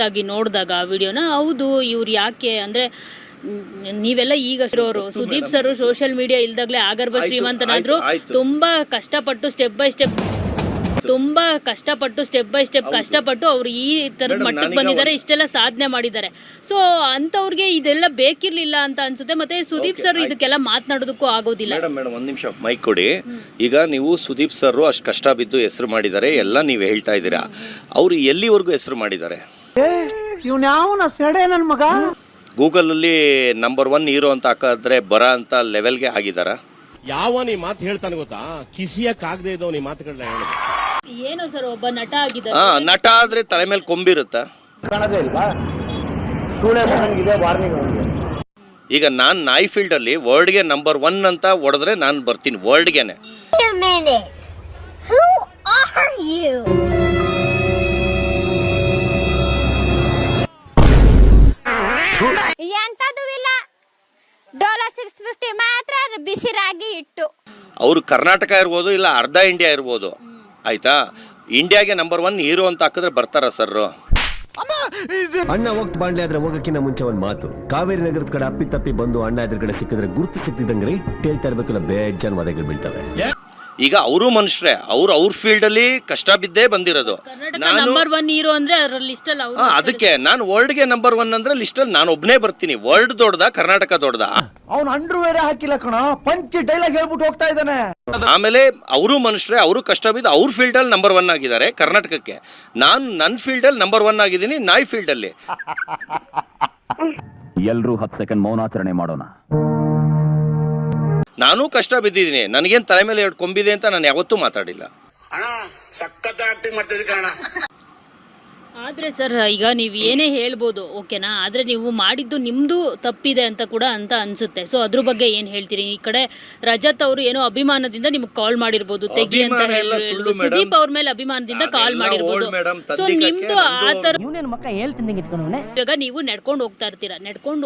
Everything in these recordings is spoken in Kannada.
ಆಗಿ ನೋಡಿದಾಗ ಆ ವಿಡಿಯೋನ, ಹೌದು ಇವ್ರು ಯಾಕೆ ಅಂದರೆ ನೀವೆಲ್ಲ ಈಗ ಇರೋರು, ಸುದೀಪ್ ಸರ್ ಸೋಷಿಯಲ್ ಮೀಡಿಯಾ ಇಲ್ದಾಗಲೇ ಆಗರ್ಭ ಶ್ರೀಮಂತನಾದ್ರು ತುಂಬಾ ಕಷ್ಟಪಟ್ಟು ಸ್ಟೆಪ್ ಬೈ ಸ್ಟೆಪ್ ಕಷ್ಟಪಟ್ಟು ಅವ್ರು ಈ ತರದ ಮಟ್ಟಕ್ಕೆ ಬಂದಿದ್ದಾರೆ, ಇಷ್ಟೆಲ್ಲ ಸಾಧನೆ ಮಾಡಿದ್ದಾರೆ. ಸೊ ಅಂತವ್ರಿಗೆ ಇದೆಲ್ಲ ಬೇಕಿರ್ಲಿಲ್ಲ ಅಂತ ಅನ್ಸುತ್ತೆ. ಮತ್ತೆ ಸುದೀಪ್ ಸರ್ ಇದಕ್ಕೆಲ್ಲ ಮಾತನಾಡೋದಕ್ಕೂ ಆಗೋದಿಲ್ಲ. ಮೇಡಮ್ ಒಂದ್ ನಿಮಿಷ ಮೈಕ್ ಕೊಡಿ. ಈಗ ನೀವು ಸುದೀಪ್ ಸರ್ ಅಷ್ಟು ಕಷ್ಟ ಬಿದ್ದು ಹೆಸರು ಮಾಡಿದ್ದಾರೆ ಎಲ್ಲ ನೀವು ಹೇಳ್ತಾ ಇದ್ದೀರಾ, ಅವ್ರು ಎಲ್ಲಿವರೆಗೂ ಹೆಸರು ಮಾಡಿದ್ದಾರೆ? ಗೂಗಲ್ ಅಲ್ಲಿ ನಂಬರ್ 1 ಹೀರೋ ಅಂತ ಹಾಕಿದ್ರೆ ಬರ ಅಂತ ಲೆವೆಲ್ಗೆ ಆಗಿದಾರ? ಯಾವ ನೀ ಮಾತು ಹೇಳ್ತಾನೆ ಗೊತ್ತಾ, ಕಿಸಿಯಕ್ಕಾಗದೆ ಇದ್ದವ್ ನೀ ಮಾತುಗಳನ್ನ ಹೇಳೋದು. ಏನೋ ಸರ್ ಒಬ್ಬ ನಟ ಆಗಿದ್ದಾರೆ, ನಟ ಆದ್ರೆ ತಲೆ ಮೇಲೆ ಕೊಂಬಿರುತ್ತ. ಈಗ ನಾನ್ ನಾಯಿ ಫೀಲ್ಡ್ ಅಲ್ಲಿ ವರ್ಲ್ಡ್ಗೆ ನಂಬರ್ 1 ಅಂತ ಹೊಡೆದ್ರೆ ನಾನು ಬರ್ತೀನಿ ವರ್ಲ್ಡ್ಗೆನೆ. ಎಂತದೂ ಇಲ್ಲ, ಡೋಲೋ 650 ಮಾತ್ರ ಬಿಸಿ ರಾಗಿ ಇಟ್ಟು. ಅವ್ರು ಕರ್ನಾಟಕ ಇರ್ಬೋದು, ಇಲ್ಲ ಅರ್ಧ ಇಂಡಿಯಾ ಇರ್ಬೋದು, ಆಯ್ತಾ? ಇಂಡಿಯಾಗೆ ನಂಬರ್ 1 ಹೀರೋ ಅಂತ ಹಾಕಿದ್ರೆ ಬರ್ತಾರ ಸರ್? ಅಣ್ಣ ಹೋಗ್ ಬಾಂಡ್ಲೆ ಆದ್ರೆ ಹೋಗಕ್ಕಿಂತ ಮುಂಚೆ ಒಂದ್ ಮಾತು, ಕಾವೇರಿ ನಗರದ ಕಡೆ ಅಪ್ಪಿ ಬಂದು ಅಣ್ಣ ಎದುರುಗಡೆ ಸಿಕ್ಕಿದ್ರೆ ಗುರುತು ಸಿಕ್ತಿದ್ದಂಗೆ ಹೇಳ್ತಾ ಇರ್ಬೇಕಲ್ಲ, ಬೇಜಾನ್ ವಾದಗಳು ಬೀಳ್ತವೆ. ಈಗ ಅವರು ಮನುಷ್ಯರೇ, ಅವ್ರ ಫೀಲ್ಡ್ ಅಲ್ಲಿ ಕಷ್ಟ ಬಿದ್ದೇ ಬಂದಿರೋದು. ನಂಬರ್ 1 ಹೀರೋ ಅಂದ್ರೆ ಅದರ ಲಿಸ್ಟ್ ಅಲ್ಲಿ ಅವರು. ಅದಕ್ಕೆ ನಾನು ವರ್ಲ್ಡ್ಗೆ ನಂಬರ್ 1 ಅಂದ್ರೆ ಲಿಸ್ಟ್ ಅಲ್ಲಿ ನಾನು ಒಬ್ನೇ ಬರ್ತೀನಿ. ವರ್ಲ್ಡ್ ದೊಡ್ಡದ ಕರ್ನಾಟಕ ದೊಡ್ಡದ? ಅವ್ನು ಅಂಡರ್ ವೇರ್ ಹಾಕಿಲ್ಲ ಕಣ, ಪಂಚ್ ಡೈಲಾಗ್ ಹೇಳ್ಬಿಟ್ಟು ಹೋಗ್ತಾ ಇದ್ದಾನೆ. ಆಮೇಲೆ ಅವರು ಮನುಷ್ಯರೇ, ಅವರು ಕಷ್ಟ ಬಿದ್ದು ಅವ್ರ ಫೀಲ್ಡ್ ಅಲ್ಲಿ ನಂಬರ್ 1 ಆಗಿದ್ದಾರೆ ಕರ್ನಾಟಕಕ್ಕೆ. ನಾನು ನನ್ನ ಫೀಲ್ಡ್ ಅಲ್ಲಿ ನಂಬರ್ 1 ಆಗಿದ್ದೀನಿ ನಾಯಿ ಫೀಲ್ಡ್ ಅಲ್ಲಿ. ಎಲ್ರೂ 10 ಸೆಕೆಂಡ್ ಮೌನಾಚರಣೆ ಮಾಡೋಣ. ನಾನು ಕಷ್ಟ ಬಿದ್ದಿದ್ದೀನಿ, ನನಗೇನು ತಲೆ ಮೇಲೆ 2 ಕೊಂಬಿದೆ ಅಂತ ನಾನು ಯಾವತ್ತೂ ಮಾತಾಡಿಲ್ಲ. ಆದ್ರೆ ಸರ್ ಈಗ ನೀವು ಏನೇ ಹೇಳ್ಬೋದು, ಓಕೆನಾ, ಆದ್ರೆ ನೀವು ಮಾಡಿದ್ದು ನಿಮ್ದು ತಪ್ಪಿದೆ ಅಂತ ಕೂಡ ಅಂತ ಅನ್ಸುತ್ತೆ. ಸೊ ಅದ್ರ ಬಗ್ಗೆ ಏನ್ ಹೇಳ್ತೀರಿ? ಈ ಕಡೆ ರಜತ್ ಅವರು ಏನೋ ಅಭಿಮಾನದಿಂದ ನಿಮ್ಗೆ ಕಾಲ್ ಮಾಡಿರ್ಬೋದು, ತೆಗಿ ಅಂತ ಹೇಳಿ ಸುದೀಪ್ ಅವ್ರ ಮೇಲೆ ಅಭಿಮಾನದಿಂದ ಕಾಲ್ ಮಾಡಿರ್ಬೋದು. ಸೊ ನಿಮ್ದು ಆತರ ಇವಾಗ ನೀವು ನಡ್ಕೊಂಡು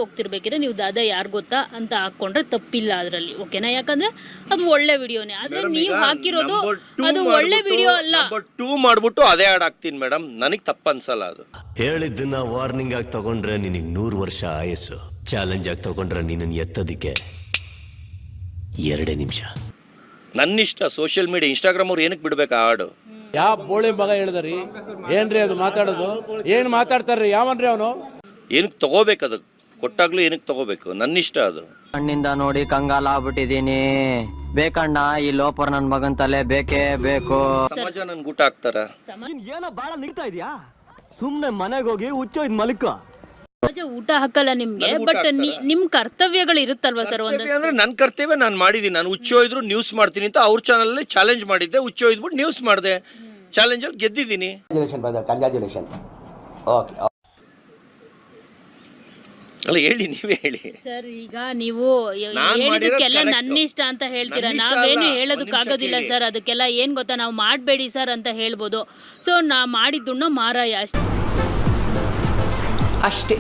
ಹೋಗ್ತಿರ್ಬೇಕಿದ್ರೆ ನೀವು ದಾದಾ ಯಾರು ಗೊತ್ತಾ ಅಂತ ಹಾಕೊಂಡ್ರೆ ತಪ್ಪಿಲ್ಲ ಅದ್ರಲ್ಲಿ, ಓಕೆನಾ? ಯಾಕಂದ್ರೆ ಅದು ಒಳ್ಳೆ ವಿಡಿಯೋನೇ, ಆದ್ರೆ ನೀವು ಹಾಕಿರೋದು ಅದು ಒಳ್ಳೆ ವಿಡಿಯೋ ಅಲ್ಲ. ನಂಬರ್ 2 ಮಾಡ್ಬಿಟ್ಟು ಅದೇ ಹಾಡ್ ಹಾಕ್ತೀನಿ ಮೇಡಮ್, ನನಗೆ ತಪ್ಪ ಅನ್ಸಲ್ಲ ಅದು. ಹೇಳಿದ್ದನ್ನ ವಾರ್ನಿಂಗ್ ಆಗಿ ತಗೊಂಡ್ರೆ ನಿನಗೆ 100 ವರ್ಷ ಆಯಸ್ಸು, ಚಾಲೆಂಜ್ ಆಗಿ ತಗೊಂಡ್ರೆ ನಿನ್ನನ್ನು ಎತ್ತೋದಿಕ್ಕೆ 2 ನಿಮಿಷ. ನನ್ನಿಷ್ಟ. ಸೋಷಿಯಲ್ ಮೀಡಿಯಾ ಇನ್ಸ್ಟಾಗ್ರಾಮ್ ಅವ್ರು ಏನಕ್ಕೆ ಬಿಡ್ಬೇಕು ಆ ಹಾಡು? ಯಾವ ಬೋಳಿ ಮಗ ಹೇಳಿದ್ರಿ? ಏನ್ರಿ ಅದು ಮಾತಾಡೋದು? ಏನ್ ಮಾತಾಡ್ತಾರ್ರಿ? ಯಾವನ್ರಿ ಅವನು? ಏನಕ್ಕೆ ತಗೋಬೇಕು? ಅದು ಕೊಟ್ಟಾಗ್ಲೂ ಏನಕ್ಕೆ ತಗೋಬೇಕು? ನನ್ನಿಷ್ಟ ಅದು. ಕಣ್ಣಿಂದ ನೋಡಿ ಕಂಗಾಲ ಆಗ್ಬಿಟ್ಟಿದೀನಿ. ಬೇಕಣ್ಣ ಈ ಲೋಪರ್ ನನ್ ಮಗನ್ ತಲೆ ಬೇಕೇ ಬೇಕು. ಸಮಾಜ ನನ್ಗೆ ಊಟ ಹಾಕ್ತಾರ? ಏನೋ ಬಾಳ ನಿಗ್ತಾ ಇದೆಯಾ? ಸುಮ್ನೆ ಮನೆಗೆ ಹೋಗಿ ಹುಚ್ಚೋಯ್ದು ಮಲ್ಕ. ಊಟ ಹಾಕಲ್ಲ ನಿಮ್ಗೆ, ಬಟ್ ನಿಮ್ ಕರ್ತವ್ಯಗಳು ಇರುತ್ತಲ್ವಾ ಸರ್? ಅಂದ್ರೆ ನನ್ನ ಕರ್ತವ್ಯ ನಾನು ಮಾಡಿದೀನಿ. ನಾನು ಹುಚ್ಚೋಯ್ದ್ರು ನ್ಯೂಸ್ ಮಾಡ್ತೀನಿ ಅಂತ ಅವ್ರ ಚಾನಲ್ ಅಲ್ಲಿ ಚಾಲೆಂಜ್ ಮಾಡಿದ್ದೆ, ಹುಚ್ಚೋಯ್ದ್ಬಿಟ್ಟು ನ್ಯೂಸ್ ಮಾಡಿದೆ, ಚಾಲೆಂಜ್ ಅಲ್ಲಿ ಗೆದ್ದಿದ್ದೀನಿ. ಅಲ್ಲ ಹೇಳಿ, ನೀವೇ ಹೇಳಿ ಸರ್. ಈಗ ನೀವು ಹೇಳಿದಕ್ಕೆಲ್ಲ ನನ್ನಿಷ್ಟ ಅಂತ ಹೇಳ್ತೀರಾ, ನಾವೇನು ಹೇಳೋದಕ್ಕಾಗೋದಿಲ್ಲ ಸರ್. ಅದಕ್ಕೆಲ್ಲ ಏನ್ ಗೊತ್ತಾ, ನಾವು ಮಾಡಬೇಡಿ ಸರ್ ಅಂತ ಹೇಳ್ಬೋದು. ಸೊ ನಾ ಮಾಡಿದ್ದುಣ್ಣು ಮಾರಾಯ ಅಷ್ಟೇ.